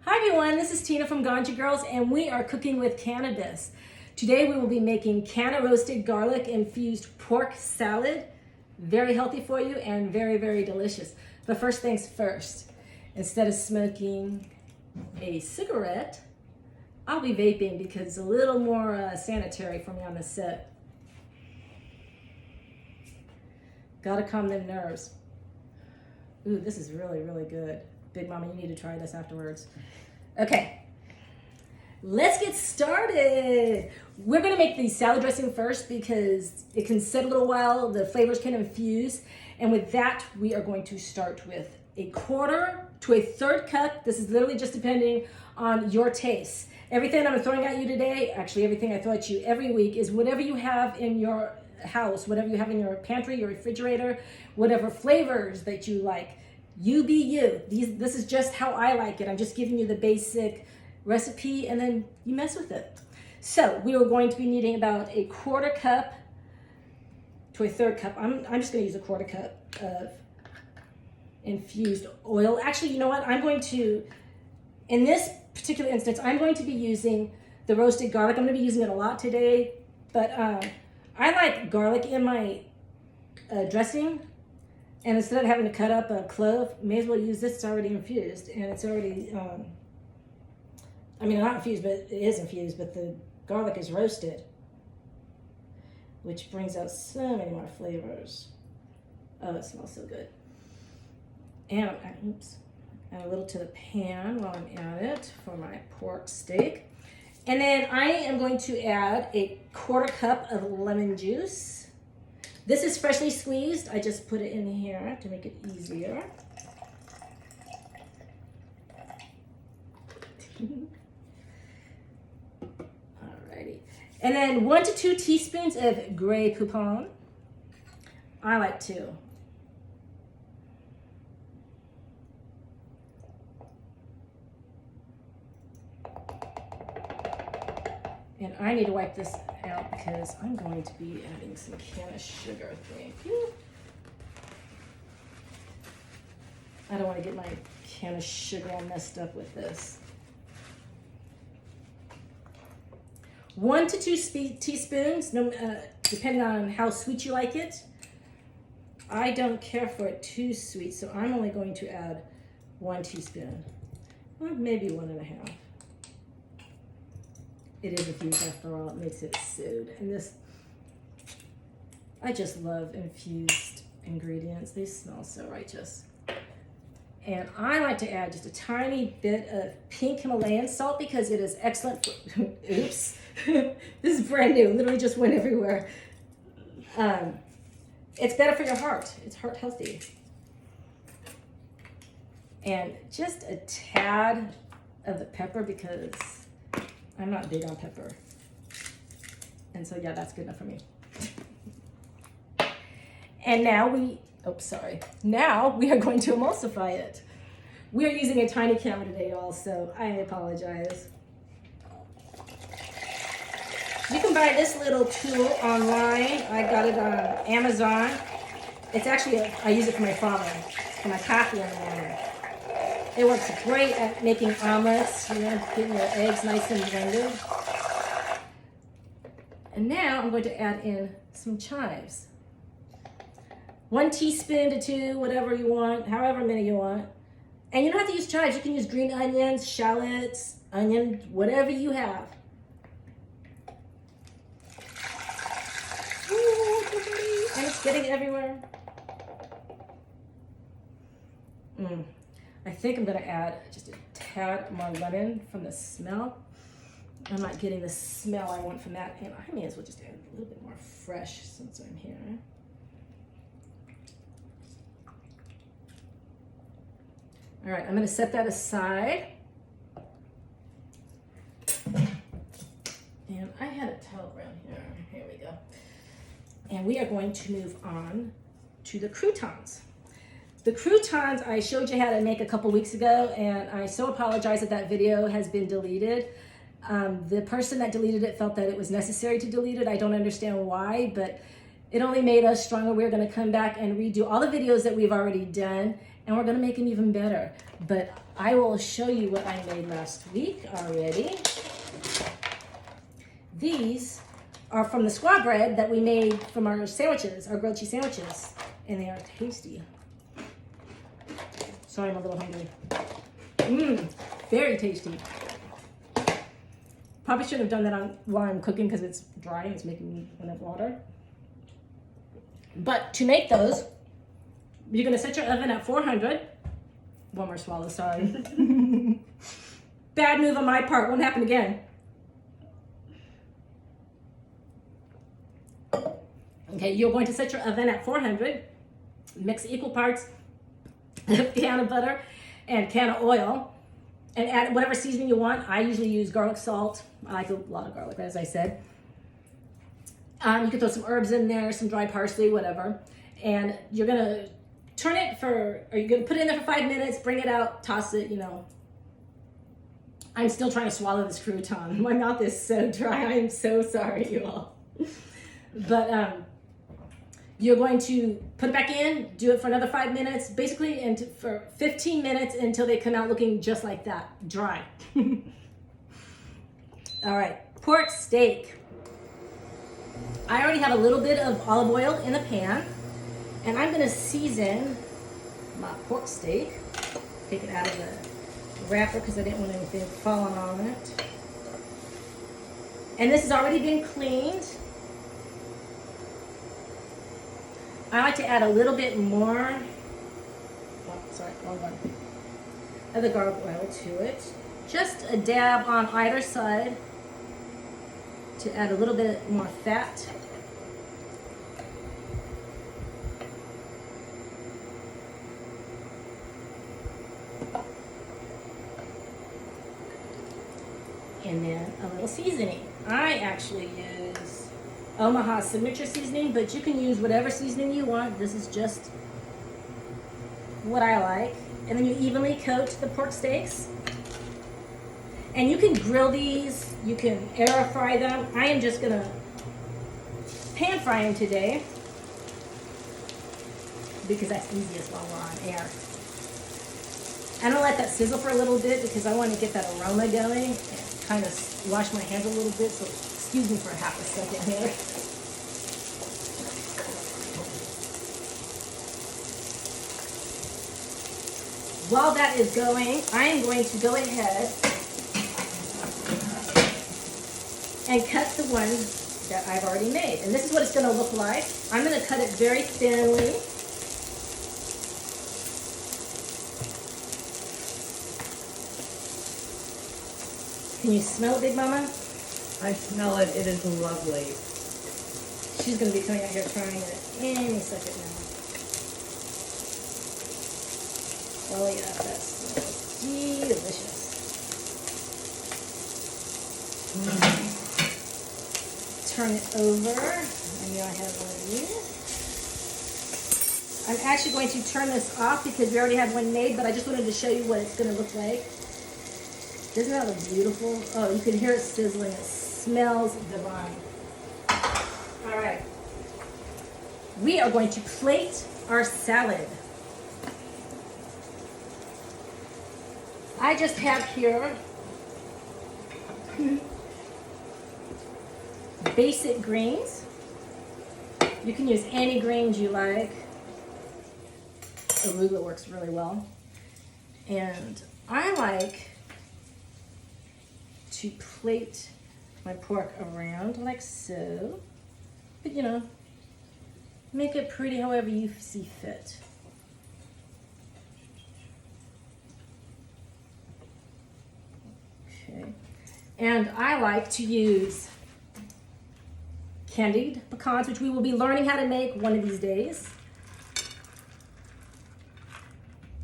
Hi everyone, this is Tina from Ganja Girls and we are cooking with cannabis. Today we will be making canna roasted garlic infused pork salad. Very healthy for you and very, very delicious. But first things first, instead of smoking a cigarette, I'll be vaping because it's a little more sanitary for me on the set. Gotta calm them nerves. Ooh, this is really, really good. Big Mama, you need to try this afterwards. Okay, let's get started. We're gonna make the salad dressing first because it can sit a little while, the flavors can infuse. And with that, we are going to start with a 1/4 to a 1/3 cup. This is literally just depending on your taste. Everything I'm throwing at you today, actually everything I throw at you every week, is whatever you have in your house, whatever you have in your pantry, your refrigerator, whatever flavors that you like. You be you. This is just how I like it. I'm just giving you the basic recipe and then you mess with it. So we are going to be needing about a 1/4 cup to a 1/3 cup. I'm just going to use a 1/4 cup of infused oil. Actually, you know what? I'm going to, in this particular instance, I'm going to be using the roasted garlic. I'm going to be using it a lot today, but I like garlic in my dressing. And instead of having to cut up a clove, may as well use this. It's already infused, and it's already, I mean, not infused, but it is infused, but the garlic is roasted, which brings out so many more flavors. Oh, it smells so good. And add a little to the pan while I'm at it for my pork steak. And then I am going to add a 1/4 cup of lemon juice. This is freshly squeezed. I just put it in here to make it easier. Alrighty. And then 1 to 2 teaspoons of Grey Poupon. I like 2. And I need to wipe this out because I'm going to be adding some canna sugar. Thank you. I don't want to get my canna sugar all messed up with this. 1 to 2 teaspoons, depending on how sweet you like it. I don't care for it too sweet, so I'm only going to add 1 teaspoon, or maybe 1.5. It is infused after all, it makes it so good. And this, I just love infused ingredients. They smell so righteous. And I like to add just a tiny bit of pink Himalayan salt because it is excellent for, oops, this is brand new, literally just went everywhere. It's better for your heart, it's heart healthy. And just a tad of the pepper because I'm not big on pepper. And so yeah, that's good enough for me. And now now we are going to emulsify it. We are using a tiny camera today, y'all, so I apologize. You can buy this little tool online. I got it on Amazon. It's actually, I use it for my father, for my coffee in the morning. It works great at making omelets, you know, getting your eggs nice and blended. And now I'm going to add in some chives. 1 teaspoon to 2, whatever you want, however many you want. And you don't have to use chives. You can use green onions, shallots, onion, whatever you have. Ooh, and it's getting everywhere. I think I'm gonna add just a tad more lemon from the smell. I'm not getting the smell I want from that, and I may as well just add a little bit more fresh since I'm here. All right, I'm gonna set that aside. And I had a towel around here. Here we go. And we are going to move on to the croutons. The croutons I showed you how to make a couple weeks ago, and I so apologize that that video has been deleted. The person that deleted it felt that it was necessary to delete it. I don't understand why, but it only made us stronger. We're gonna come back and redo all the videos that we've already done, and we're gonna make them even better. But I will show you what I made last week already. These are from the squaw bread that we made from our sandwiches, our grilled cheese sandwiches, and they are tasty. Sorry, I'm a little hungry. Very tasty. Probably shouldn't have done that while I'm cooking because it's dry and it's making me want to water. But to make those, you're going to set your oven at 400. One more swallow, sorry. Bad move on my part, won't happen again. Okay, you're going to set your oven at 400. Mix equal parts of can of butter and can of oil. And add whatever seasoning you want. I usually use garlic salt. I like a lot of garlic, as I said. You can throw some herbs in there, some dry parsley, whatever. And you're gonna turn it or you're gonna put it in there for 5 minutes, bring it out, toss it, you know. I'm still trying to swallow this crouton. My mouth is so dry. I am so sorry, you all. But you're going to put it back in, do it for another 5 minutes, basically for 15 minutes until they come out looking just like that, dry. All right, pork steak. I already have a little bit of olive oil in the pan, and I'm gonna season my pork steak. Take it out of the wrapper because I didn't want anything falling on it. And this has already been cleaned. I like to add a little bit more, of the garlic oil to it. Just a dab on either side to add a little bit more fat. And then a little seasoning. I actually use Omaha signature seasoning, but you can use whatever seasoning you want. This is just what I like. And then you evenly coat the pork steaks. And you can grill these, you can air fry them. I am just gonna pan fry them today because that's easiest while we're on air. I'm gonna let that sizzle for a little bit because I want to get that aroma going and kind of wash my hands a little bit, so excuse me for half a second here. While that is going, I am going to go ahead and cut the one that I've already made. And this is what it's gonna look like. I'm gonna cut it very thinly. Can you smell it, Big Mama? I smell it. It is lovely. She's going to be coming out here trying it any second now. Oh yeah, that's delicious. Turn it over. And here I have one of these. I'm actually going to turn this off because we already have one made, but I just wanted to show you what it's going to look like. Doesn't that look beautiful? Oh, you can hear it sizzling. It smells divine. All right. We are going to plate our salad. I just have here basic greens. You can use any greens you like. Arugula works really well. And I like to plate my pork around like so. But you know, make it pretty however you see fit. Okay. And I like to use candied pecans, which we will be learning how to make one of these days.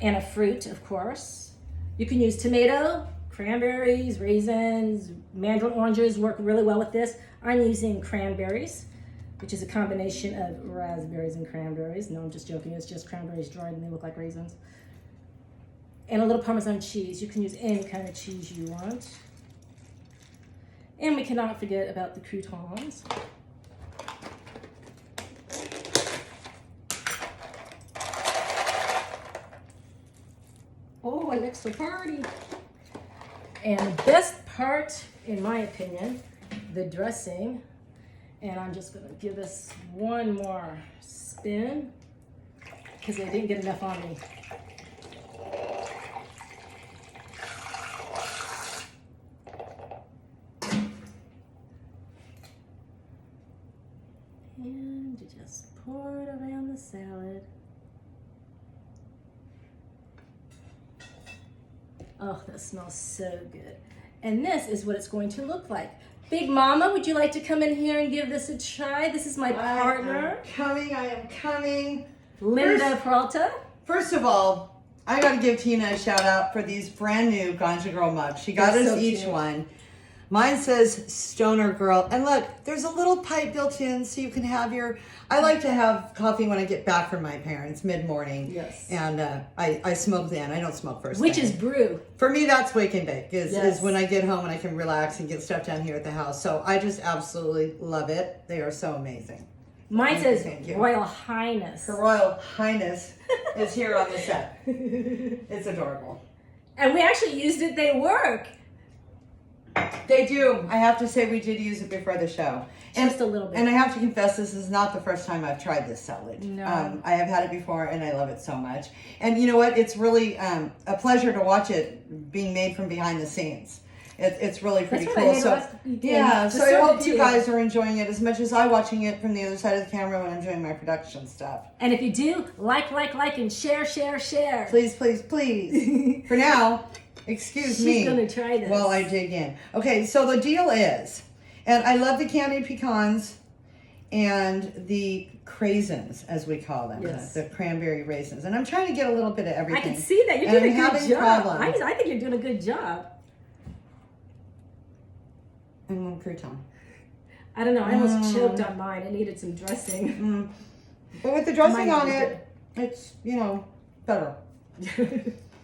And a fruit, of course. You can use tomato, cranberries, raisins, mandarin oranges work really well with this. I'm using cranberries, which is a combination of raspberries and cranberries. No, I'm just joking. It's just cranberries dried and they look like raisins. And a little Parmesan cheese. You can use any kind of cheese you want. And we cannot forget about the croutons. Oh, an extra party. And the best part, in my opinion, the dressing. And I'm just gonna give this one more spin because I didn't get enough on me. And you just pour it around the salad. Oh, that smells so good. And this is what it's going to look like. Big Mama, would you like to come in here and give this a try? This is my partner. I am coming. Linda Peralta. First of all, I got to give Tina a shout out for these brand new Ganja Girl mugs. She got They're us so each cute. one. Mine says Stoner Girl. And look, there's a little pipe built in so you can have your... I like to have coffee when I get back from my parents, mid-morning. Yes. And I smoke then. I don't smoke first Which thing. is brew. For me, that's wake and bake, is Yes. when I get home and I can relax and get stuff done here at the house. So I just absolutely love it. They are so amazing. Mine says Thank you. Royal Highness. Her Royal Highness is here on the set. It's adorable. And we actually used it. They work. They do. I have to say we did use it before the show. Just a little bit. And I have to confess, this is not the first time I've tried this salad. No. I have had it before and I love it so much. And you know what? It's really a pleasure to watch it being made from behind the scenes. It's really pretty That's what cool. I made So last weekend. yeah, Just so I serve hope it you to guys are enjoying it as much as I'm watching it from the other side of the camera when I'm doing my production stuff. And if you do, like, and share. Please, please, please. For now, excuse me. She's gonna try this. While I dig in. Okay, so the deal is, and I love the candied pecans and the craisins, as we call them, Yes. the cranberry raisins. And I'm trying to get a little bit of I everything. can see that. You're And doing I'm a good having job. problems. I think you're doing a good job. And one crouton. I don't know. I almost choked on mine. It needed some dressing. But with the dressing Mine on was it, it's, better.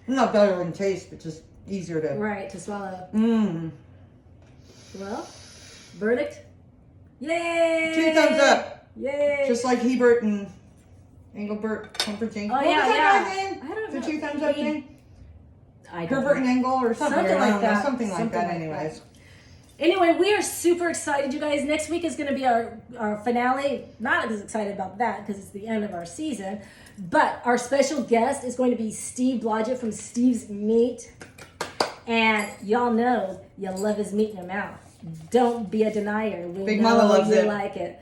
Not better in taste, but just easier to... Right, to swallow. Mmm. Well, verdict? Yay! 2 thumbs up. Yay! Just like Hebert and Engelbert Humperdinck. Oh, What yeah, was that yeah. guy's name? I don't The know. 2 thumbs up thing? I don't Herbert know. and Engel or something. Something I like don't know, that. something like Something that like anyways. Anyway, we are super excited, you guys. Next week is going to be our finale. Not as excited about that because it's the end of our season. But our special guest is going to be Steve Blodgett from Steve's Meat. And y'all know you love his meat in your mouth. Don't be a denier. We Big know Mama loves you it. like it.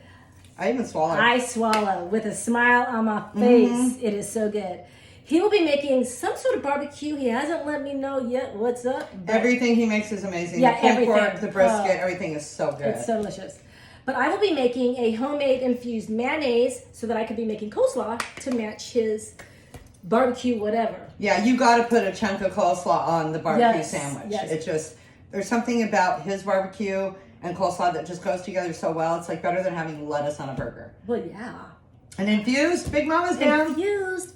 I even swallowed. I swallow with a smile on my face. It is so good. He will be making some sort of barbecue. He hasn't let me know yet what's up. But Everything he makes is amazing. Yeah, the pulled everything. pork, the brisket, Oh. everything is so good. it's so delicious. But I will be making a homemade infused mayonnaise so that I could be making coleslaw to match his barbecue whatever. Yeah, you got to put a chunk of coleslaw on the barbecue Yes, sandwich. yes. It just, there's something about his barbecue and coleslaw that just goes together so well. It's like better than having lettuce on a burger. Well, yeah. And infused, Big Mama's down. Infused.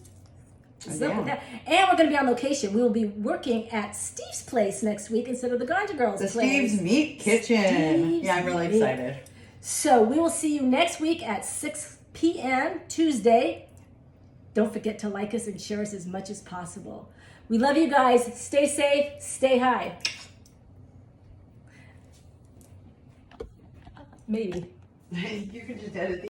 I'm Stuff down. like that. And we're going to be on location. We will be working at Steve's place next week instead of the Ganja Girls' The place. Steve's Meat Kitchen. Steve's Yeah, I'm really Meat. excited. So we will see you next week at 6 p.m. Tuesday. Don't forget to like us and share us as much as possible. We love you guys. Stay safe. Stay high. Maybe. You can just edit